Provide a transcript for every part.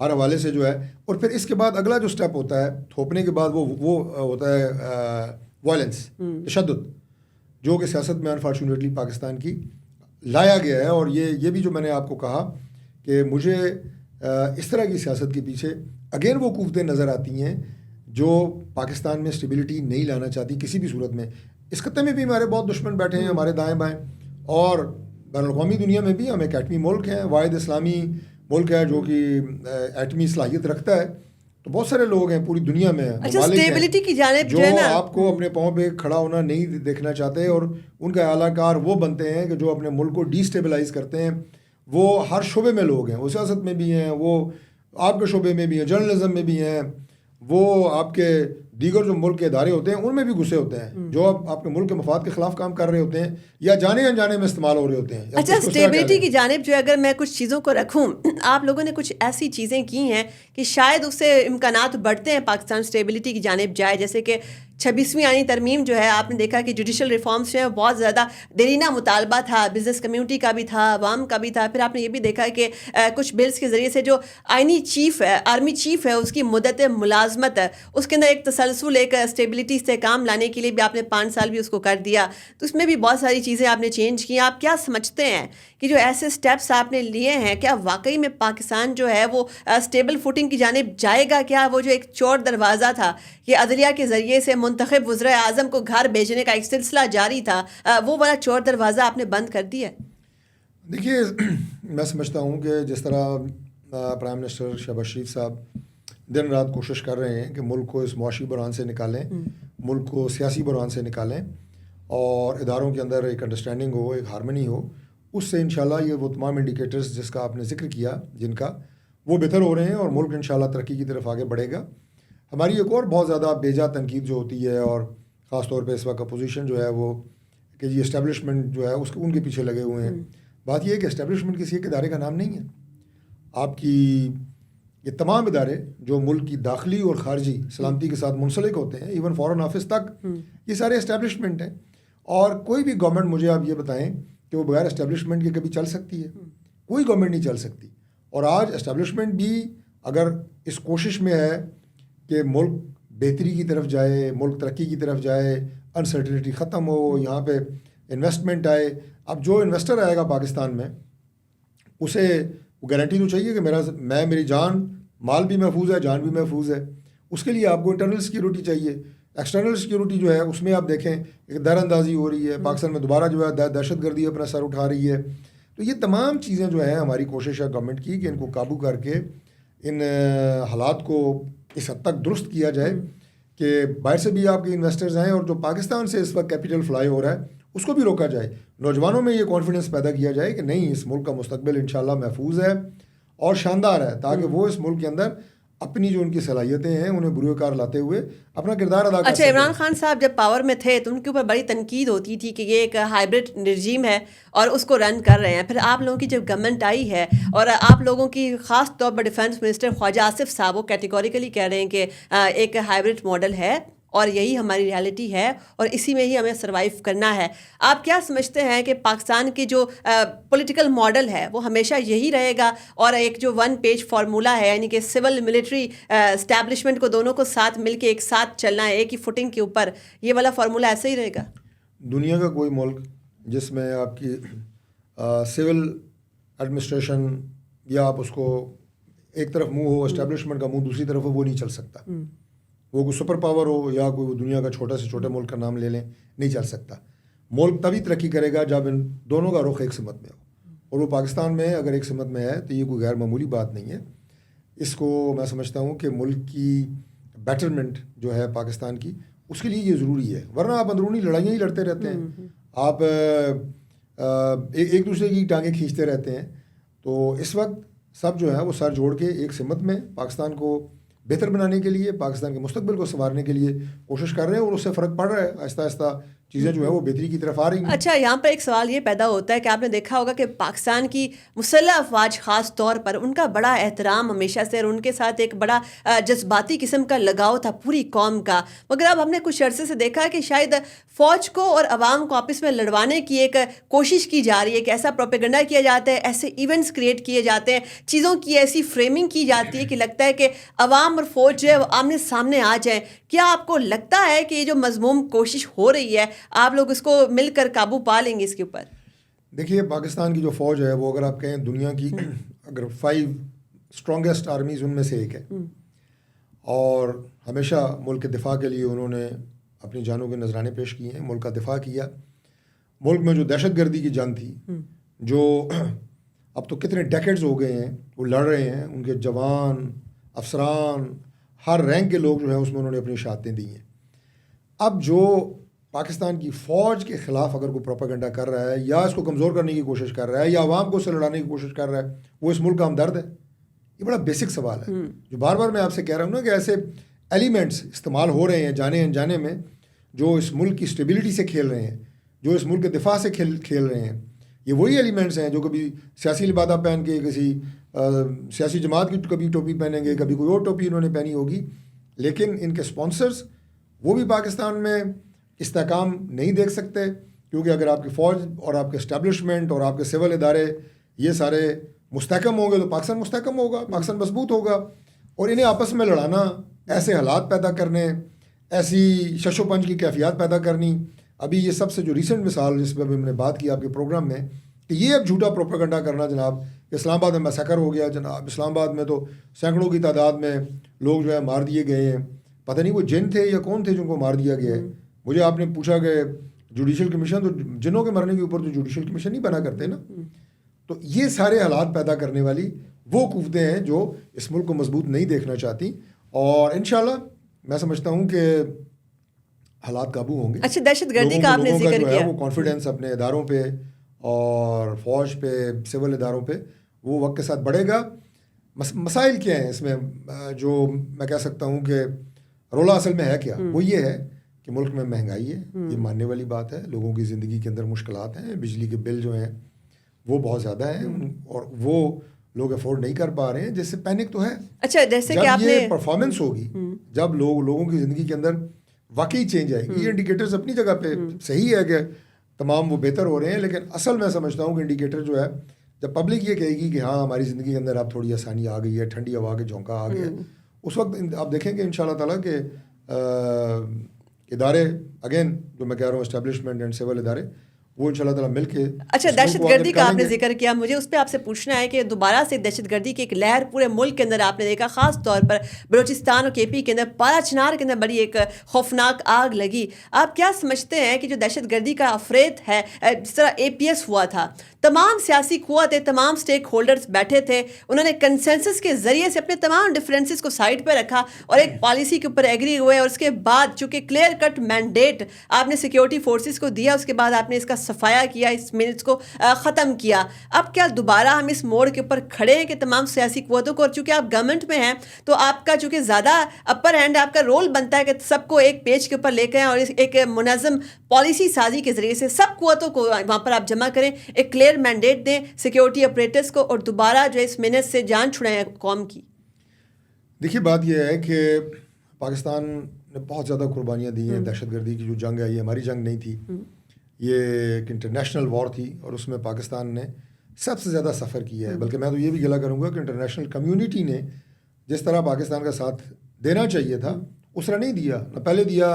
ہر حوالے سے جو ہے. اور پھر اس کے بعد اگلا جو سٹیپ ہوتا ہے تھوپنے کے بعد وہ ہوتا ہے وائلنس, تشدد, جو کہ سیاست میں انفارچونیٹلی پاکستان کی لایا گیا ہے. اور یہ بھی جو میں نے آپ کو کہا کہ مجھے اس طرح کی سیاست کے پیچھے اگین وہ قوتیں نظر آتی ہیں جو پاکستان میں اسٹیبلٹی نہیں لانا چاہتی کسی بھی صورت میں. اس خطے میں بھی ہمارے بہت دشمن بیٹھے ہیں ہمارے دائیں بائیں, اور بین الاقوامی دنیا میں بھی ہم ایک ایٹمی ملک ہیں, واحد اسلامی ملک ہے جو کہ ایٹمی صلاحیت رکھتا ہے. تو بہت سارے لوگ ہیں پوری دنیا میں اسٹیبلٹی کی جانب جو آپ کو اپنے پاؤں پہ کھڑا ہونا نہیں دیکھنا چاہتے, اور ان کا اعلیٰ کار وہ بنتے ہیں کہ جو اپنے ملک کو ڈی اسٹیبلائز کرتے ہیں. وہ ہر شعبے میں لوگ ہیں, وہ سیاست میں بھی ہیں, وہ آپ کے شعبے میں بھی ہیں, جرنلزم میں بھی ہیں, وہ آپ کے دیگر جو ملک کے ادارے ہوتے ہیں ان میں بھی گھسے ہوتے ہیں, جو آپ کے ملک کے مفاد کے خلاف کام کر رہے ہوتے ہیں یا جانے انجانے میں استعمال ہو رہے ہوتے ہیں. اچھا, اسٹیبلٹی کی جانب جو اگر میں کچھ چیزوں کو رکھوں, آپ لوگوں نے کچھ ایسی چیزیں کی ہیں کہ شاید اس سے امکانات بڑھتے ہیں پاکستان اسٹیبلٹی کی جانب جائے, جیسے کہ 26ویں آئینی ترمیم جو ہے, آپ نے دیکھا کہ جوڈیشل ریفارمس جو ہیں بہت زیادہ دیرینہ مطالبہ تھا, بزنس کمیونٹی کا بھی تھا, عوام کا بھی تھا. پھر آپ نے یہ بھی دیکھا کہ کچھ بلز کے ذریعے سے جو آئینی چیف ہے, آرمی چیف ہے, اس کی مدت ملازمت ہے, اس کے اندر ایک تسلسل, ایک اسٹیبلٹی استحکام لانے کے لیے بھی آپ نے 5 سال بھی اس کو کر دیا. تو اس میں بھی بہت ساری چیزیں آپ نے چینج کی. آپ کیا سمجھتے ہیں کہ جو ایسے اسٹیپس آپ نے لیے ہیں, کیا واقعی میں پاکستان جو ہے وہ اسٹیبل فوٹنگ کی جانب جائے گا؟ کیا وہ جو ایک چور دروازہ تھا کہ عدلیہ کے ذریعے سے منتخب وزراء اعظم کو گھر بھیجنے کا ایک سلسلہ جاری تھا, وہ والا چور دروازہ آپ نے بند کر دیا؟ دیکھیے, میں سمجھتا ہوں کہ جس طرح پرائم منسٹر شہباز شریف صاحب دن رات کوشش کر رہے ہیں کہ ملک کو اس معاشی بحران سے نکالیں, ملک کو سیاسی بحران سے نکالیں, اور اداروں کے اندر ایک انڈرسٹینڈنگ ہو, ایک ہارمنی ہو, اس سے انشاءاللہ یہ وہ تمام انڈیکیٹرز جس کا آپ نے ذکر کیا جن کا, وہ بہتر ہو رہے ہیں اور ملک انشاءاللہ ترقی کی طرف آگے بڑھے گا. ہماری ایک اور بہت زیادہ بیجا تنقید جو ہوتی ہے, اور خاص طور پہ اس وقت اپوزیشن جو ہے وہ کہ یہ اسٹیبلشمنٹ جو ہے ان کے پیچھے لگے ہوئے ہیں. بات یہ ہے کہ اسٹیبلشمنٹ کسی ایک ادارے کا نام نہیں ہے. آپ کی یہ تمام ادارے جو ملک کی داخلی اور خارجی سلامتی کے ساتھ منسلک ہوتے ہیں, ایون فارن آفس تک, یہ سارے اسٹیبلشمنٹ ہیں. اور کوئی بھی گورنمنٹ, مجھے آپ یہ بتائیں کہ وہ بغیر اسٹیبلشمنٹ کے کبھی چل سکتی ہے؟ کوئی گورنمنٹ نہیں چل سکتی. اور آج اسٹیبلشمنٹ بھی اگر اس کوشش میں ہے کہ ملک بہتری کی طرف جائے, ملک ترقی کی طرف جائے, انسرٹنٹی ختم ہو, یہاں پہ انویسٹمنٹ آئے. اب جو انویسٹر آئے گا پاکستان میں, اسے وہ گارنٹی تو چاہیے کہ میری جان مال بھی محفوظ ہے, جان بھی محفوظ ہے. اس کے لیے آپ کو انٹرنل سیکیورٹی چاہیے. ایکسٹرنل سیکیورٹی جو ہے اس میں آپ دیکھیں ایک دیر اندازی ہو رہی ہے, پاکستان میں دوبارہ جو ہے دہشت گردی اپنا سر اٹھا رہی ہے. تو یہ تمام چیزیں جو ہیں ہماری کوشش ہے گورنمنٹ کی کہ ان کو قابو کر کے ان حالات کو اس حد تک درست کیا جائے کہ باہر سے بھی آپ کے انویسٹرز ہیں, اور جو پاکستان سے اس وقت کیپٹل فلائی ہو رہا ہے اس کو بھی روکا جائے. نوجوانوں میں یہ کانفیڈنس پیدا کیا جائے کہ نہیں, اس ملک کا مستقبل انشاءاللہ محفوظ ہے اور شاندار ہے, تاکہ وہ اس ملک کے اندر اپنی جو ان کی صلاحیتیں ہیں انہیں بروئے کار لاتے ہوئے اپنا کردار ادا کر سکیں. اچھا, عمران خان صاحب جب پاور میں تھے تو ان کے اوپر بڑی تنقید ہوتی تھی کہ یہ ایک ہائبرڈ رجیم ہے اور اس کو رن کر رہے ہیں. پھر آپ لوگوں کی جب گورنمنٹ آئی ہے اور آپ لوگوں کی خاص طور پر ڈیفینس منسٹر خواجہ آصف صاحب وہ کیٹیگوریکلی کہہ رہے ہیں کہ ایک ہائبرڈ ماڈل ہے اور یہی ہماری ریالٹی ہے اور اسی میں ہی ہمیں سروائیو کرنا ہے. آپ کیا سمجھتے ہیں کہ پاکستان کی جو پولیٹیکل ماڈل ہے وہ ہمیشہ یہی رہے گا, اور ایک جو 1 پیج فارمولا ہے یعنی کہ سول ملٹری اسٹیبلشمنٹ کو دونوں کو ساتھ مل کے ایک ساتھ چلنا ہے ایک ہی فوٹنگ کے اوپر, یہ والا فارمولا ایسا ہی رہے گا؟ دنیا کا کوئی ملک جس میں آپ کی سول ایڈمنسٹریشن یا آپ اس کو ایک طرف منہ ہو, اسٹیبلشمنٹ کا منہ دوسری طرف ہو, وہ نہیں چل سکتا. وہ کوئی سپر پاور ہو یا کوئی دنیا کا چھوٹا سے چھوٹے ملک کا نام لے لیں, نہیں چل سکتا. ملک تبھی ترقی کرے گا جب ان دونوں کا رخ ایک سمت میں ہو, اور وہ پاکستان میں اگر ایک سمت میں ہے تو یہ کوئی غیر معمولی بات نہیں ہے. اس کو میں سمجھتا ہوں کہ ملک کی بیٹرمنٹ جو ہے پاکستان کی, اس کے لیے یہ ضروری ہے, ورنہ آپ اندرونی لڑائیاں ہی لڑتے رہتے ہیں, آپ ایک دوسرے کی ٹانگیں کھینچتے رہتے ہیں. تو اس وقت سب جو ہے وہ سر جوڑ کے ایک سمت میں پاکستان کو بہتر بنانے کے لیے, پاکستان کے مستقبل کو سنوارنے کے لیے کوشش کر رہے ہیں, اور اس سے فرق پڑ رہا ہے. آہستہ آہستہ چیزیں جو ہیں وہ بہتری کی طرف آ رہی ہیں. اچھا، یہاں پر ایک سوال یہ پیدا ہوتا ہے کہ آپ نے دیکھا ہوگا کہ پاکستان کی مسلح افواج خاص طور پر ان کا بڑا احترام ہمیشہ سے، اور ان کے ساتھ ایک بڑا جذباتی قسم کا لگاؤ تھا پوری قوم کا. مگر اب ہم نے کچھ عرصے سے دیکھا ہے کہ شاید فوج کو اور عوام کو آپس میں لڑوانے کی ایک کوشش کی جا رہی ہے، کہ ایسا پروپیگنڈا کیا جاتا ہے، ایسے ایونٹس کریٹ کیے جاتے ہیں، چیزوں کی ایسی فریمنگ کی جاتی ہے کہ لگتا ہے کہ عوام اور فوج جو ہے وہ آمنے سامنے آ جائیں. کیا آپ کو لگتا ہے کہ یہ جو مذموم کوشش ہو رہی ہے آپ لوگ اس کو مل کر قابو پا لیں گے اس کے اوپر؟ دیکھیے، پاکستان کی جو فوج ہے وہ اگر آپ کہیں دنیا کی اگر 5 اسٹرانگیسٹ آرمیز ان میں سے ایک ہے، اور ہمیشہ ملک کے دفاع کے لیے انہوں نے اپنی جانوں کے نذرانے پیش کیے ہیں، ملک کا دفاع کیا. ملک میں جو دہشت گردی کی جنگ تھی، جو اب تو کتنے ڈیکیڈز ہو گئے ہیں وہ لڑ رہے ہیں، ان کے جوان، افسران، ہر رینک کے لوگ جو ہیں اس میں انہوں نے اپنی شہادتیں دی ہیں. اب جو پاکستان کی فوج کے خلاف اگر کوئی پروپیگنڈا کر رہا ہے یا اس کو کمزور کرنے کی کوشش کر رہا ہے یا عوام کو اسے لڑانے کی کوشش کر رہا ہے، وہ اس ملک کا ہمدرد ہے؟ یہ بڑا بیسک سوال ہے جو بار بار میں آپ سے کہہ رہا ہوں نا، کہ ایسے ایلیمنٹس استعمال ہو رہے ہیں جانے انجانے میں، جو اس ملک کی اسٹیبلٹی سے کھیل رہے ہیں، جو اس ملک کے دفاع سے کھیل رہے ہیں. یہ وہی ایلیمنٹس ہیں جو کبھی سیاسی لبادہ پہن کے کسی سیاسی جماعت کی کبھی ٹوپی پہنیں گے، کبھی کوئی اور ٹوپی انہوں نے پہنی ہوگی، لیکن ان کے اسپانسرز وہ بھی پاکستان میں استحکام نہیں دیکھ سکتے. کیونکہ اگر آپ کی فوج اور آپ کے اسٹیبلشمنٹ اور آپ کے سول ادارے یہ سارے مستحکم ہوں گے تو پاکستان مستحکم ہوگا، پاکستان مضبوط ہوگا. اور انہیں آپس میں لڑانا، ایسے حالات پیدا کرنے، ایسی شش و پنج کی کیفیات پیدا کرنی. ابھی یہ سب سے جو ریسنٹ مثال جس پہ ہم نے بات کی آپ کے پروگرام میں، کہ یہ اب جھوٹا پروپیگنڈا کرنا جناب، اسلام آباد میں میسیکر ہو گیا جناب، اسلام آباد میں تو سینکڑوں کی تعداد میں لوگ جو ہے مار دیے گئے ہیں. پتہ نہیں وہ جن تھے یا کون تھے جن کو مار دیا گیا ہے. مجھے آپ نے پوچھا کہ جوڈیشل کمیشن، تو جنوں کے مرنے کے اوپر تو جوڈیشل کمیشن نہیں بنا کرتے نا. تو یہ سارے حالات پیدا کرنے والی وہ قوتیں ہیں جو اس ملک کو مضبوط نہیں دیکھنا چاہتی. اور انشاءاللہ میں سمجھتا ہوں کہ حالات قابو ہوں گے. اچھا، دہشت گردی کا آپ نے ذکر کیا، وہ کانفیڈنس اپنے اداروں پہ اور فوج پہ، سول اداروں پہ، وہ وقت کے ساتھ بڑھے گا. مسائل کیا ہیں اس میں جو میں کہہ سکتا ہوں کہ رولا اصل میں ہے کیا؟ وہ یہ ہے کہ ملک میں مہنگائی ہے، یہ ماننے والی بات ہے. لوگوں کی زندگی کے اندر مشکلات ہیں، بجلی کے بل جو ہیں وہ بہت زیادہ ہیں، اور وہ لوگ افورڈ نہیں کر پا رہے ہیں، جس سے پینک تو ہے. اچھا، جیسے کہ آپ جب نے یہ پرفارمنس ہوگی، جب لوگوں کی زندگی کے اندر واقعی چینج آئے گی. یہ انڈیکیٹرز اپنی جگہ پہ صحیح ہے کہ تمام وہ بہتر ہو رہے ہیں، لیکن اصل میں سمجھتا ہوں کہ انڈیکیٹر جو ہے، جب پبلک یہ کہے گی کہ ہاں ہماری زندگی کے اندر اب تھوڑی آسانی آ گئی ہے، ٹھنڈی ہوا کے جھونکا آ گیا، اس وقت آپ دیکھیں گے انشاءاللہ تعالیٰ کہ ادارے، اگین جو میں کہہ رہا ہوں اسٹیبلشمنٹ اینڈ سول ادارے، وہ انشاءاللہ تعالیٰ مل کے. اچھا، دہشت گردی کا آپ نے ذکر کیا، مجھے اس پہ آپ سے پوچھنا ہے کہ دوبارہ سے دہشت گردی کی ایک لہر پورے ملک کے اندر آپ نے دیکھا، خاص طور پر بلوچستان اور کے پی کے اندر، پارا چنار کے اندر بڑی ایک خوفناک آگ لگی. آپ کیا سمجھتے ہیں کہ جو دہشت گردی کا افریت ہے، جس طرح اے پی ایس ہوا تھا، تمام سیاسی قوتیں، تمام سٹیک ہولڈرز بیٹھے تھے، انہوں نے کنسنسس کے ذریعے سے اپنے تمام ڈفرینسز کو سائڈ پہ رکھا اور ایک پالیسی کے اوپر ایگری ہوئے، اور اس کے بعد چونکہ کلیئر کٹ مینڈیٹ آپ نے سیکیورٹی فورسز کو دیا، اس کے بعد آپ نے اس کا صفایا کیا، اس منٹس کو ختم کیا. اب کیا دوبارہ ہم اس موڑ کے اوپر کھڑے ہیں کہ تمام سیاسی قوتوں کو، اور چونکہ آپ گورنمنٹ میں ہیں تو آپ کا چونکہ زیادہ اپر ہینڈ، آپ کا رول بنتا ہے کہ سب کو ایک پیج کے اوپر لے کے آئیں اور ایک منظم پالیسی سازی کے ذریعے سے سب قوتوں کو وہاں پر آپ جمع کریں، ایک کلیئر مینڈیٹ دیں سیکیورٹی آپریٹرز کو، اور دوبارہ جو اس محنت سے جان چھڑائیں قوم کی. دیکھیے، بات یہ ہے کہ پاکستان نے بہت زیادہ قربانیاں دی ہیں. دہشت گردی کی جو جنگ ہے، یہ ہماری جنگ نہیں تھی، یہ ایک انٹرنیشنل وار تھی، اور اس میں پاکستان نے سب سے زیادہ سفر کیا ہے. بلکہ میں تو یہ بھی گلہ کروں گا کہ انٹرنیشنل کمیونٹی نے جس طرح پاکستان کا ساتھ دینا چاہیے تھا اس طرح نہیں دیا، نہ پہلے دیا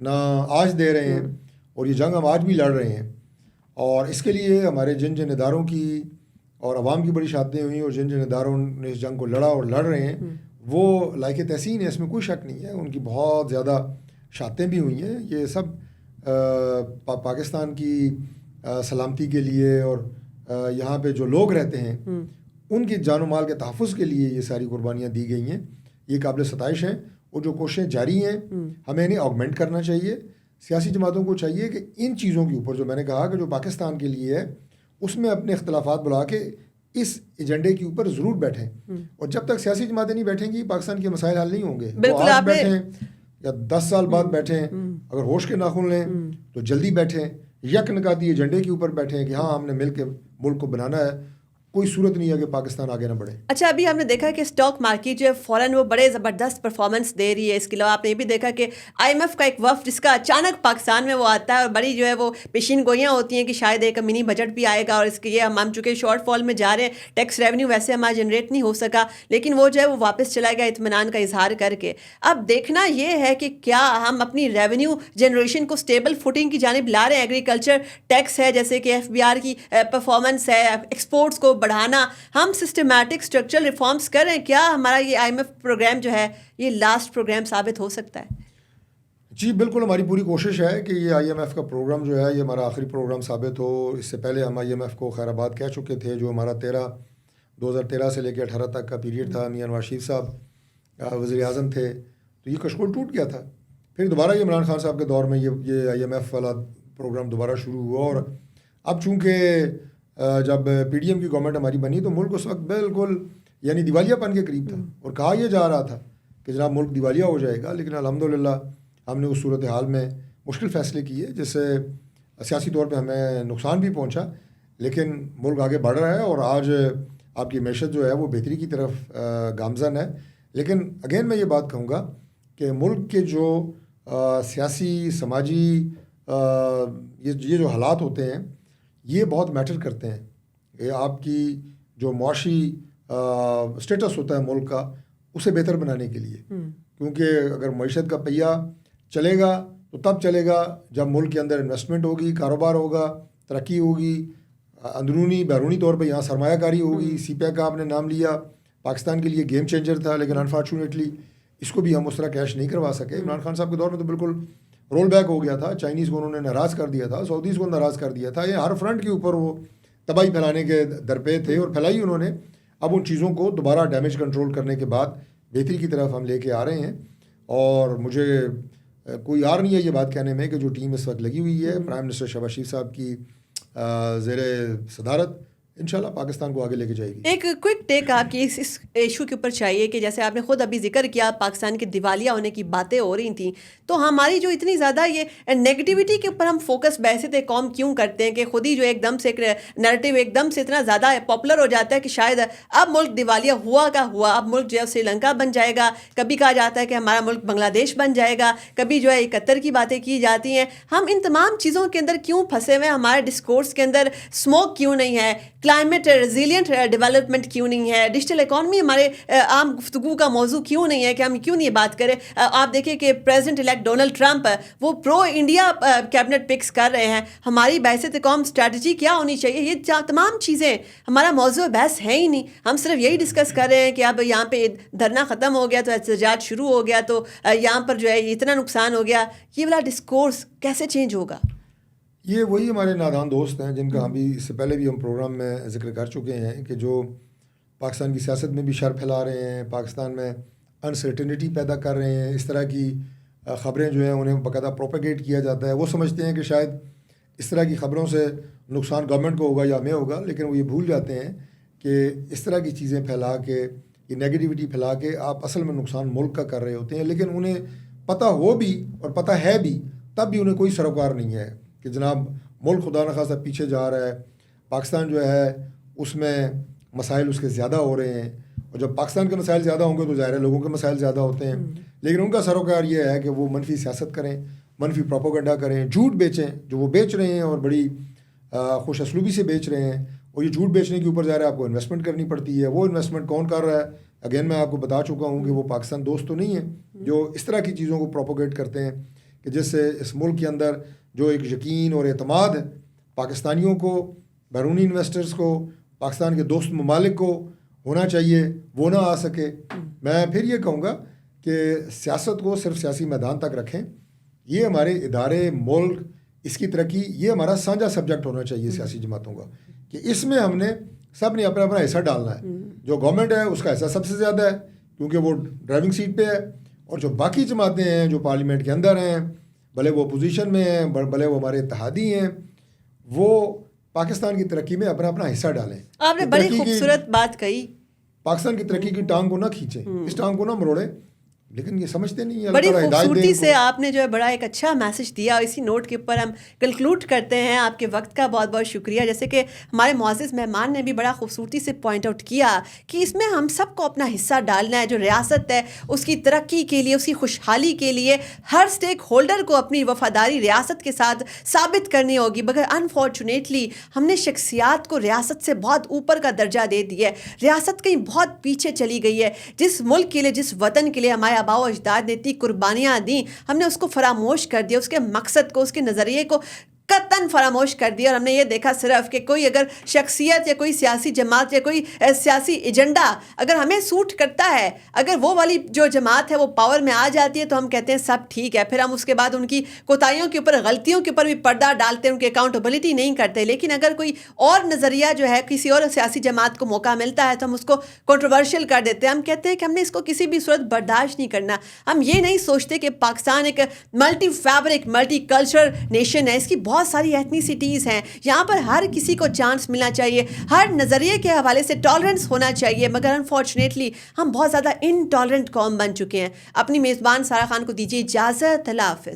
نہ آج دے رہے ہیں، اور یہ جنگ ہم آج بھی لڑ رہے ہیں. اور اس کے لیے ہمارے جن اداروں کی اور عوام کی بڑی شہادتیں ہوئیں، اور جن اداروں نے اس جنگ کو لڑا اور لڑ رہے ہیں، وہ لائق تحسین ہے، اس میں کوئی شک نہیں ہے. ان کی بہت زیادہ شہادتیں بھی ہوئی ہیں. یہ سب پاکستان کی سلامتی کے لیے اور یہاں پہ جو لوگ رہتے ہیں ان کی جان و مال کے تحفظ کے لیے یہ ساری قربانیاں دی گئی ہیں. یہ قابل ستائش ہیں، اور جو کوششیں جاری ہیں ہمیں انہیں آگمنٹ کرنا چاہیے. سیاسی جماعتوں کو چاہیے کہ ان چیزوں کے اوپر جو میں نے کہا کہ جو پاکستان کے لیے ہے، اس میں اپنے اختلافات بلا کے اس ایجنڈے کے اوپر ضرور بیٹھیں. اور جب تک سیاسی جماعتیں نہیں بیٹھیں گی، پاکستان کے مسائل حل نہیں ہوں گے. بالکل، آپ بیٹھیں یا 10 سال بعد بیٹھیں, اگر ہوش کے ناخن لیں تو جلدی بیٹھیں, یک نکاتی ایجنڈے کے اوپر بیٹھیں کہ ہاں ہم نے مل کے ملک کو بنانا ہے. کوئی صورت نہیں ہے کہ پاکستان آگے نہ بڑھے. اچھا, ابھی ہم نے دیکھا کہ اسٹاک مارکیٹ جو ہے فوراً وہ بڑے زبردست پرفارمنس دے رہی ہے. اس کے علاوہ آپ نے یہ بھی دیکھا کہ آئی ایم ایف کا ایک وفد جس کا اچانک پاکستان میں وہ آتا ہے اور بڑی جو ہے وہ پیشین گوئیاں ہوتی ہیں کہ شاید ایک منی بجٹ بھی آئے گا, اور اس کے یہ ہم چونکہ شارٹ فال میں جا رہے ہیں, ٹیکس ریونیو ویسے ہمارا جنریٹ نہیں ہو سکا, لیکن وہ جو ہے وہ واپس چلا گیا اطمینان کا اظہار کر کے. اب دیکھنا یہ ہے کہ کیا ہم اپنی ریونیو جنریشن کو اسٹیبل فوٹنگ کی جانب لا رہے ہیں. ایگریکلچر ٹیکس ہے, جیسے کہ ایف بی آر کی پرفارمنس ہے, ایکسپورٹس کو بڑھانا, ہم سسٹمیٹک اسٹرکچرل ریفارمس کر رہے ہیں. کیا ہمارا یہ آئی ایم ایف پروگرام جو ہے یہ لاسٹ پروگرام ثابت ہو سکتا ہے؟ جی بالکل, ہماری پوری کوشش ہے کہ یہ آئی ایم ایف کا پروگرام جو ہے یہ ہمارا آخری پروگرام ثابت ہو. اس سے پہلے ہم آئی ایم ایف کو خیر آباد کہہ چکے تھے, جو ہمارا 2013 سے لے کے 18 تک کا پیریڈ تھا. میاں نواز شریف صاحب وزیر اعظم تھے تو یہ کشکول ٹوٹ گیا تھا. پھر دوبارہ یہ عمران خان صاحب کے دور میں یہ آئی ایم ایف والا پروگرام دوبارہ شروع ہوا. اور اب چونکہ جب پی ڈی ایم کی گورنمنٹ ہماری بنی تو ملک اس وقت بالکل یعنی دیوالیہ پن کے قریب تھا, اور کہا یہ جا رہا تھا کہ جناب ملک دیوالیہ ہو جائے گا. لیکن الحمدللہ ہم نے اس صورتحال میں مشکل فیصلے کیے جس سے سیاسی طور پہ ہمیں نقصان بھی پہنچا, لیکن ملک آگے بڑھ رہا ہے اور آج آپ کی معیشت جو ہے وہ بہتری کی طرف گامزن ہے. لیکن اگین میں یہ بات کہوں گا کہ ملک کے جو سیاسی سماجی یہ جو حالات ہوتے ہیں یہ بہت میٹر کرتے ہیں. یہ آپ کی جو معاشی اسٹیٹس ہوتا ہے ملک کا اسے بہتر بنانے کے لیے, کیونکہ اگر معیشت کا پہیہ چلے گا تو تب چلے گا جب ملک کے اندر انویسٹمنٹ ہوگی, کاروبار ہوگا, ترقی ہوگی, اندرونی بیرونی طور پہ یہاں سرمایہ کاری ہوگی. سی پیک کا آپ نے نام لیا, پاکستان کے لیے گیم چینجر تھا, لیکن انفارچونیٹلی اس کو بھی ہم اس طرح کیش نہیں کروا سکے. عمران خان صاحب کے دور میں تو بالکل رول بیک ہو گیا تھا, چائنیز کو انہوں نے ناراض کر دیا تھا, سعودیز کو ناراض کر دیا تھا. یہ ہر فرنٹ کے اوپر وہ تباہی پھیلانے کے درپے تھے اور پھیلائی انہوں نے. اب ان چیزوں کو دوبارہ ڈیمیج کنٹرول کرنے کے بعد بہتری کی طرف ہم لے کے آ رہے ہیں. اور مجھے کوئی یار نہیں ہے یہ بات کہنے میں کہ جو ٹیم اس وقت لگی ہوئی ہے پرائم منسٹر شہباز شریف صاحب کی زیر صدارت انشاءاللہ پاکستان کو آگے لے کے جائے گی. ایک کوئک ٹیک آپ کی اس ایشو کے اوپر چاہیے کہ جیسے آپ نے خود ابھی ذکر کیا پاکستان کے دیوالیہ ہونے کی باتیں ہو رہی تھیں, تو ہماری جو اتنی زیادہ یہ نیگیٹیوٹی کے اوپر ہم فوکس بحثیت قوم کیوں کرتے ہیں کہ خود ہی جو ایک دم سے ایک نیریٹیو ایک دم سے اتنا زیادہ پاپولر ہو جاتا ہے کہ شاید اب ملک دیوالیہ ہوا کا ہوا, اب ملک جو ہے سری لنکا بن جائے گا, کبھی کہا جاتا ہے کہ ہمارا ملک بنگلہ دیش بن جائے گا, کبھی جو ہے قطر کی باتیں کی جاتی ہیں. ہم ان تمام چیزوں کے اندر کیوں پھنسے ہوئے ہیں؟ ہمارے ڈسکورس کے اندر اسموک کیوں نہیں ہے؟ کلائمیٹ ریزیلینٹ ڈیولپمنٹ کیوں نہیں ہے؟ ڈیجیٹل اکانومی ہمارے عام گفتگو کا موضوع کیوں نہیں ہے کہ ہم کیوں نہیں بات کریں؟ آپ دیکھیں کہ پریزیڈنٹ الیکٹ ڈونلڈ ٹرمپ وہ پرو انڈیا کیبنٹ پکس کر رہے ہیں. ہماری بحثیت قوم اسٹریٹجی کیا ہونی چاہیے؟ یہ تمام چیزیں ہمارا موضوع بحث ہے ہی نہیں. ہم صرف یہی ڈسکس کر رہے ہیں کہ اب یہاں پہ دھرنا ختم ہو گیا تو احتجاج شروع ہو گیا تو یہاں پر جو ہے اتنا نقصان ہو گیا. یہ والا ڈسکورس کیسے چینج ہوگا؟ یہ وہی ہمارے نادان دوست ہیں جن کا ابھی اس سے پہلے بھی ہم پروگرام میں ذکر کر چکے ہیں کہ جو پاکستان کی سیاست میں بھی شر پھیلا رہے ہیں, پاکستان میں انسرٹنٹی پیدا کر رہے ہیں. اس طرح کی خبریں جو ہیں انہیں باقاعدہ پروپیگیٹ کیا جاتا ہے. وہ سمجھتے ہیں کہ شاید اس طرح کی خبروں سے نقصان گورنمنٹ کو ہوگا یا ہمیں ہوگا, لیکن وہ یہ بھول جاتے ہیں کہ اس طرح کی چیزیں پھیلا کے, یہ نیگیٹیوٹی پھیلا کے آپ اصل میں نقصان ملک کا کر رہے ہوتے ہیں. لیکن انہیں پتہ ہو بھی اور پتہ ہے بھی تب بھی انہیں کوئی سروکار نہیں ہے کہ جناب ملک خدا نخواستہ پیچھے جا رہا ہے. پاکستان جو ہے اس میں مسائل اس کے زیادہ ہو رہے ہیں, اور جب پاکستان کے مسائل زیادہ ہوں گے تو ظاہر ہے لوگوں کے مسائل زیادہ ہوتے ہیں. لیکن ان کا سروکار یہ ہے کہ وہ منفی سیاست کریں, منفی پروپیگنڈا کریں, جھوٹ بیچیں جو وہ بیچ رہے ہیں اور بڑی خوش اسلوبی سے بیچ رہے ہیں. اور یہ جھوٹ بیچنے کے اوپر ظاہر ہے آپ کو انویسٹمنٹ کرنی پڑتی ہے. وہ انویسٹمنٹ کون کر رہا ہے؟ اگین میں آپ کو بتا چکا ہوں کہ وہ پاکستان دوست تو نہیں ہیں جو اس طرح کی چیزوں کو پروپیگیٹ کرتے ہیں کہ جس سے اس ملک کے اندر جو ایک یقین اور اعتماد پاکستانیوں کو, بیرونی انویسٹرز کو, پاکستان کے دوست ممالک کو ہونا چاہیے وہ نہ آ سکے. میں پھر یہ کہوں گا کہ سیاست کو صرف سیاسی میدان تک رکھیں. یہ ہمارے ادارے, ملک, اس کی ترقی یہ ہمارا سانجھا سبجیکٹ ہونا چاہیے سیاسی جماعتوں کا, کہ اس میں ہم نے سب نے اپنا اپنا حصہ ڈالنا ہے. جو گورنمنٹ ہے اس کا حصہ سب سے زیادہ ہے کیونکہ وہ ڈرائیونگ سیٹ پہ ہے, اور جو باقی جماعتیں ہیں جو پارلیمنٹ کے اندر ہیں, بھلے وہ اپوزیشن میں ہیں, بھلے وہ ہمارے اتحادی ہیں, وہ پاکستان کی ترقی میں اپنا اپنا حصہ ڈالیں. آپ نے بڑی خوبصورت بات کہی. پاکستان کی ترقی کی ٹانگ کو نہ کھینچیں, اس ٹانگ کو نہ مروڑیں. لیکن یہ سمجھتے نہیں ہیں. بڑی اللہ تعالیٰ ہدایت دے خوبصورتی ان سے کو. آپ نے جو ہے بڑا ایک اچھا میسج دیا اور اسی نوٹ کے اوپر ہم کنکلوڈ کرتے ہیں. آپ کے وقت کا بہت بہت شکریہ. جیسے کہ ہمارے معزز مہمان نے بھی بڑا خوبصورتی سے پوائنٹ آؤٹ کیا کہ اس میں ہم سب کو اپنا حصہ ڈالنا ہے. جو ریاست ہے اس کی ترقی کے لیے, اس کی خوشحالی کے لیے ہر اسٹیک ہولڈر کو اپنی وفاداری ریاست کے ساتھ ثابت کرنی ہوگی. مگر انفارچونیٹلی ہم نے شخصیات کو ریاست سے بہت اوپر کا درجہ دے دیا ہے. ریاست کہیں بہت پیچھے چلی گئی ہے. جس ملک کے لیے, جس وطن کے لیے ہمارے آباء و اجداد نے اتنی قربانیاں دیں, ہم نے اس کو فراموش کر دیا, اس کے مقصد کو, اس کے نظریے کو قطعاً فراموش کر دیا. اور ہم نے یہ دیکھا صرف کہ کوئی اگر شخصیت یا کوئی سیاسی جماعت یا کوئی سیاسی ایجنڈا اگر ہمیں سوٹ کرتا ہے, اگر وہ والی جو جماعت ہے وہ پاور میں آ جاتی ہے تو ہم کہتے ہیں سب ٹھیک ہے. پھر ہم اس کے بعد ان کی کوتاہیوں کے اوپر, غلطیوں کے اوپر بھی پردہ ڈالتے ہیں, ان کی اکاؤنٹیبلٹی نہیں کرتے. لیکن اگر کوئی اور نظریہ جو ہے کسی اور سیاسی جماعت کو موقع ملتا ہے تو ہم اس کو کنٹروورشل کر دیتے ہیں. ہم کہتے ہیں کہ ہم نے اس کو کسی بھی صورت برداشت نہیں کرنا. ہم یہ نہیں سوچتے کہ پاکستان ایک multi fabric, multi culture nation ہے. اس کی بہت ساری ایتھنیسٹیز ہیں. یہاں پر ہر کسی کو چانس ملنا چاہیے, ہر نظریے کے حوالے سے ٹالرنس ہونا چاہیے. مگر انفارچونیٹلی ہم بہت زیادہ انٹالرنٹ قوم بن چکے ہیں. اپنی میزبان سارہ خان کو دیجیے اجازت. اللہ حافظ.